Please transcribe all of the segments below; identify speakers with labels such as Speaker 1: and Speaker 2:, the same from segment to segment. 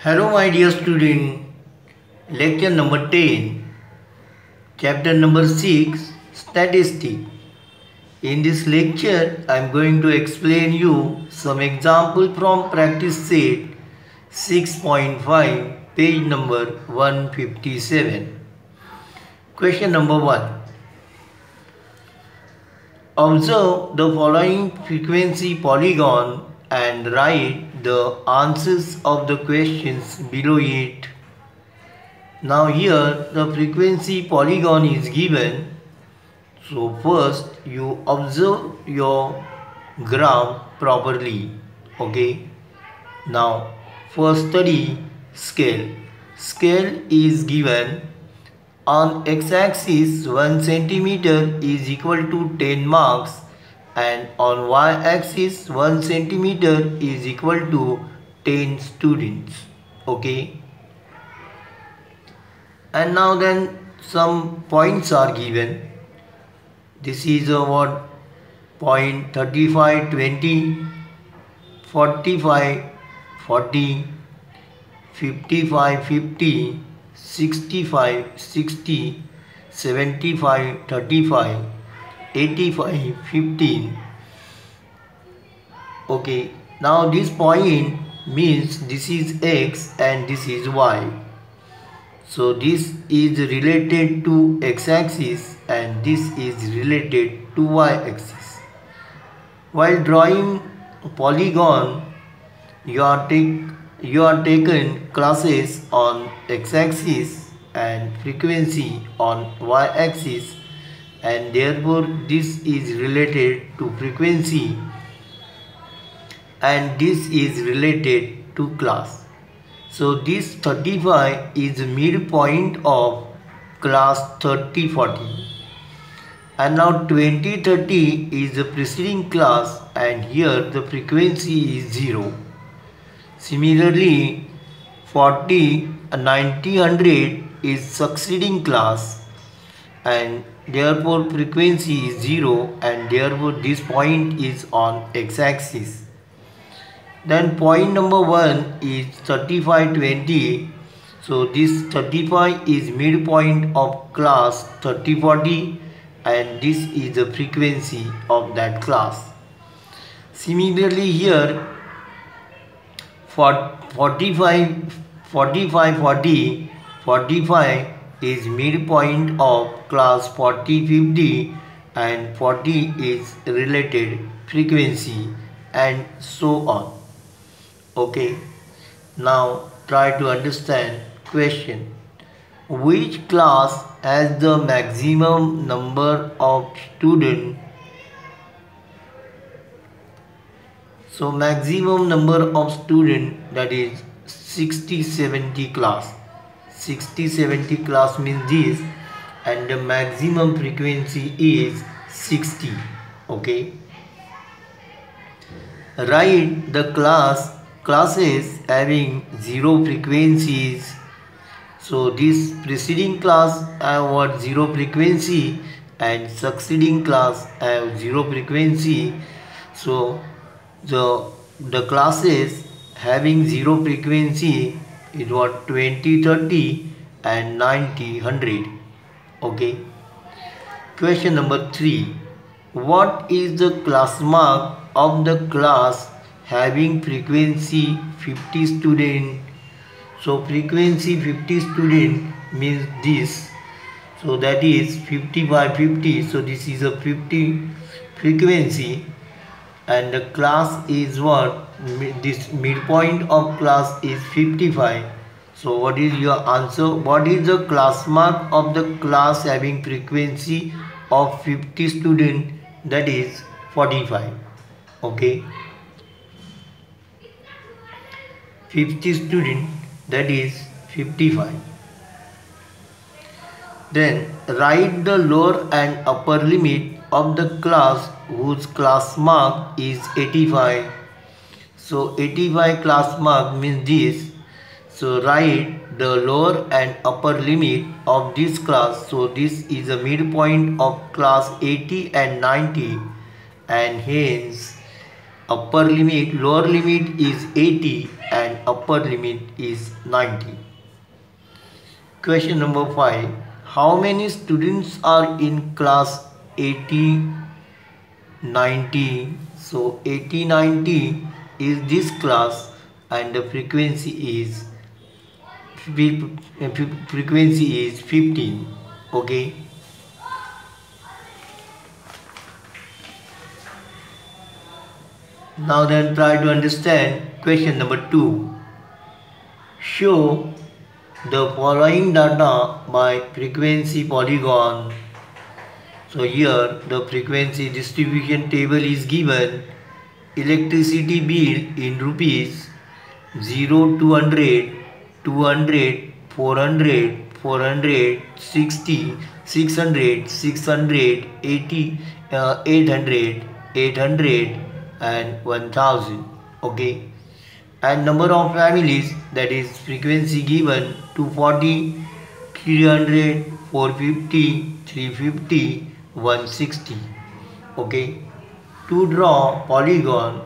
Speaker 1: Hello my dear student, lecture number 10, chapter number 6, Statistics. In this lecture, I am going to explain you some example from practice set 6.5, page number 157. Question number 1. Observe the following frequency polygon and write the answers of the questions below it. Now here the frequency polygon is given. So first you observe your graph properly. Okay. Now first study scale. Scale is given. On x-axis 1 centimeter is equal to 10 marks and on y-axis 1 centimeter is equal to 10 students. Okay. And now then some points are given. This is what point 35, 20, 45, 40, 55, 50, 65, 60, 75, 35, 85, 15. Okay, now this point means this is x and this is y. So this is related to x-axis and this is related to y-axis. While drawing polygon, you are taken classes on x-axis and frequency on y-axis, and therefore this is related to frequency and this is related to class. So this 35 is midpoint of class 30-40. And now 20-30 is the preceding class and here the frequency is 0. Similarly 40-90-100 is succeeding class and therefore frequency is 0 and therefore this point is on x-axis. Then point number 1 is 35-20. So this 35 is midpoint of class 30-40 and this is the frequency of that class. Similarly here 45-40, 45 is midpoint of class 40-50 and 40 is related frequency and so on. Okay, now try to understand question. Which class has the maximum number of students? So maximum number of students, that is 60-70 class. 60-70 class means this, and the maximum frequency is 60. Okay. Write the classes having 0 frequencies. So this preceding class have what 0 frequency and succeeding class have 0 frequency. So the classes having 0 frequency is what 20-30 and 90-100. Okay. Question number 3. What is the class mark of the class having frequency 50 student? So frequency 50 student means this. So that is 50/50. So this is a 50 frequency and the class is what? This midpoint of class is 55. So what is your answer? What is the class mark of the class having frequency of 50 student? That is 45. Okay. 50 student, that is 55. Then write the lower and upper limit of the class whose class mark is 85. So 85 class mark means this. So write the lower and upper limit of this class. So this is a midpoint of class 80 and 90 and hence Upper limit, lower limit is 80 and upper limit is 90. Question number 5. How many students are in class 80, 90? So 80, 90 is this class and the frequency is 15. Okay. Now then try to understand question number 2. Show the following data by frequency polygon. So here the frequency distribution table is given. Electricity bill in rupees 0 to 100, 200, 400, 460, 600, 680, 800, 800 and 1000. Okay. And number of families, that is frequency given 240, 300, 450, 350, 160. Okay. To draw polygon,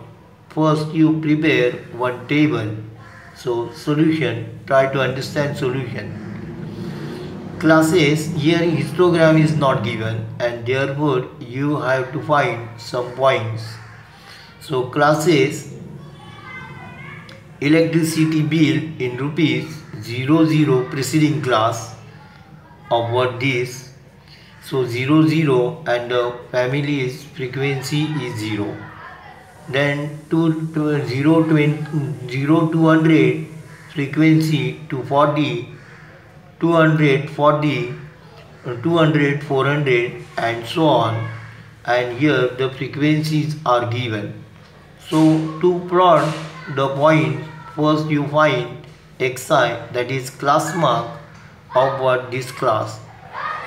Speaker 1: first you prepare one table. So solution, try to understand solution. Classes, here histogram is not given and therefore you have to find some points. So classes, electricity bill in rupees 00 preceding class of what this. So 00 and the family's frequency is 0. Then 0 to 100 frequency 240, 200, 40, 200, 400 and so on. And here the frequencies are given. So to plot the point, first you find xi, that is class mark of what this class.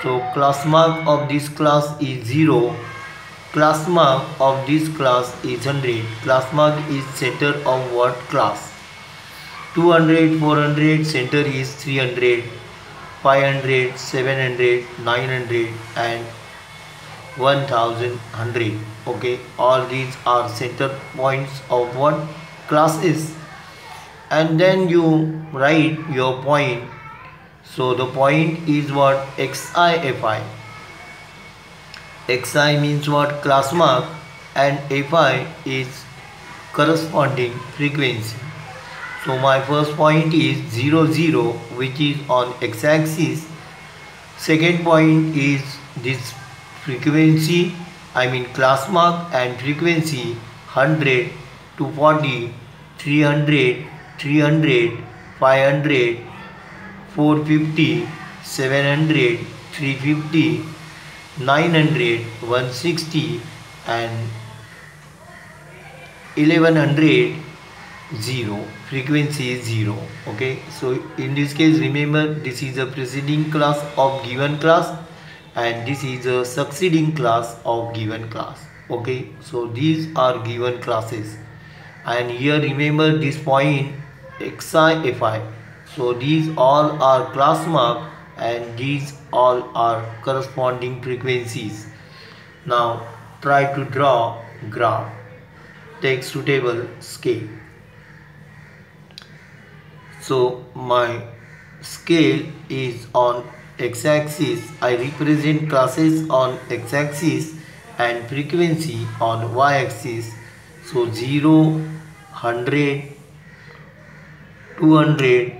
Speaker 1: So class mark of this class is 0. Class mark of this class is 100. Class mark is center of what class? 200, 400, center is 300, 500, 700, 900 and 1100. Okay, all these are center points of what classes. And then you write your point. So the point is what? Xi, Fi. Xi means what? Class mark, and Fi is corresponding frequency. So my first point is 0, 0, which is on x-axis. Second point is this frequency, I mean class mark and frequency 100, 240, 300, 300, 500, 450, 700, 350, 900, 160 and 1100, 0. Frequency is 0. Okay, so in this case remember this is a preceding class of given class and this is a succeeding class of given class. Okay, so these are given classes and here remember this point xi, fi. So these all are class mark and these all are corresponding frequencies. Now try to draw graph. Take suitable scale. So my scale is on x-axis. I represent classes on x-axis and frequency on y-axis. So 0, 100, 200,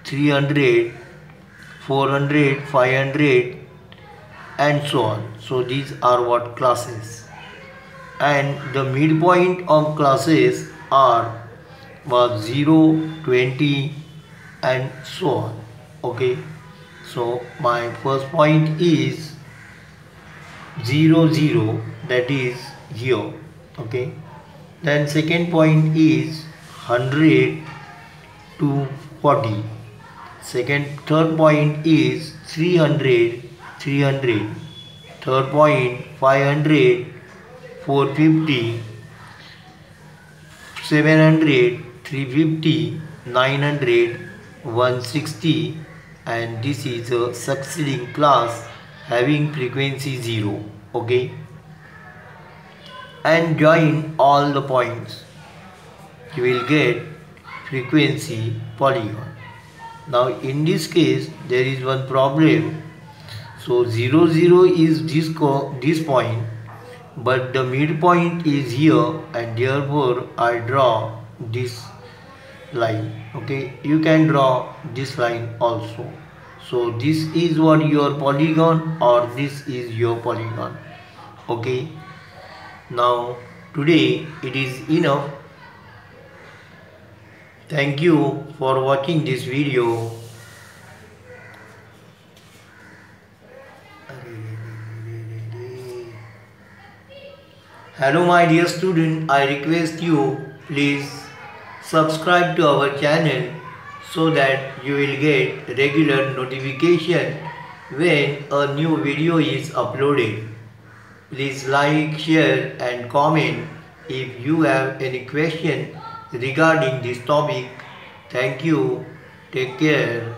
Speaker 1: 300, 400, 500 and so on. So these are what classes. And the midpoint of classes are 0, 20 and so on. Okay, so my first point is 0, 0, that is here. Okay, then second point is 100 to 40. Third point is 300, 300. Third point 500, 450, 700, 350, 900, 160 and this is a succeeding class having frequency 0. Okay, and join all the points. You will get frequency polygon. Now in this case there is one problem. So 0 0 is this point, but the midpoint is here, and therefore I draw this line. Okay, you can draw this line also. So this is what your polygon, or this is your polygon. Okay, now today it is enough. Thank you for watching this video. Hello my dear student, I request you please subscribe to our channel so that you will get regular notification when a new video is uploaded. Please like, share and comment if you have any question regarding this topic. Thank you. Take care.